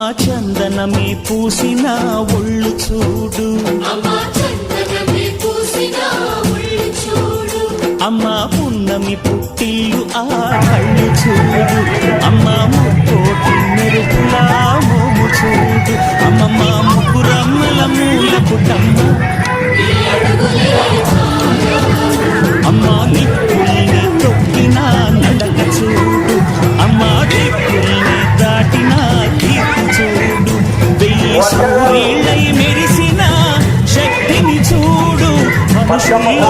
ఆ చందనమే పూసిన ఒళ్ళు చూడు, అమ్మా పున్నమి పుట్టిల్లు ఆ కళ్ళు చూడు, అమ్మా ముక్కోటి మెరుపులా మోము చూడు, అమ్మమ్మ ముగ్గురమ్మల మూల పుట్టమ్మ, అమ్మా దిక్కుల్ని తొక్కిన నడక చూడు, అమ్మా దిక్కుల్ని దాటిన కీర్తి చూడు, వెయ్యి సూర్యులై మెరిసిన శక్తిని చూడు, మనుషుల్లో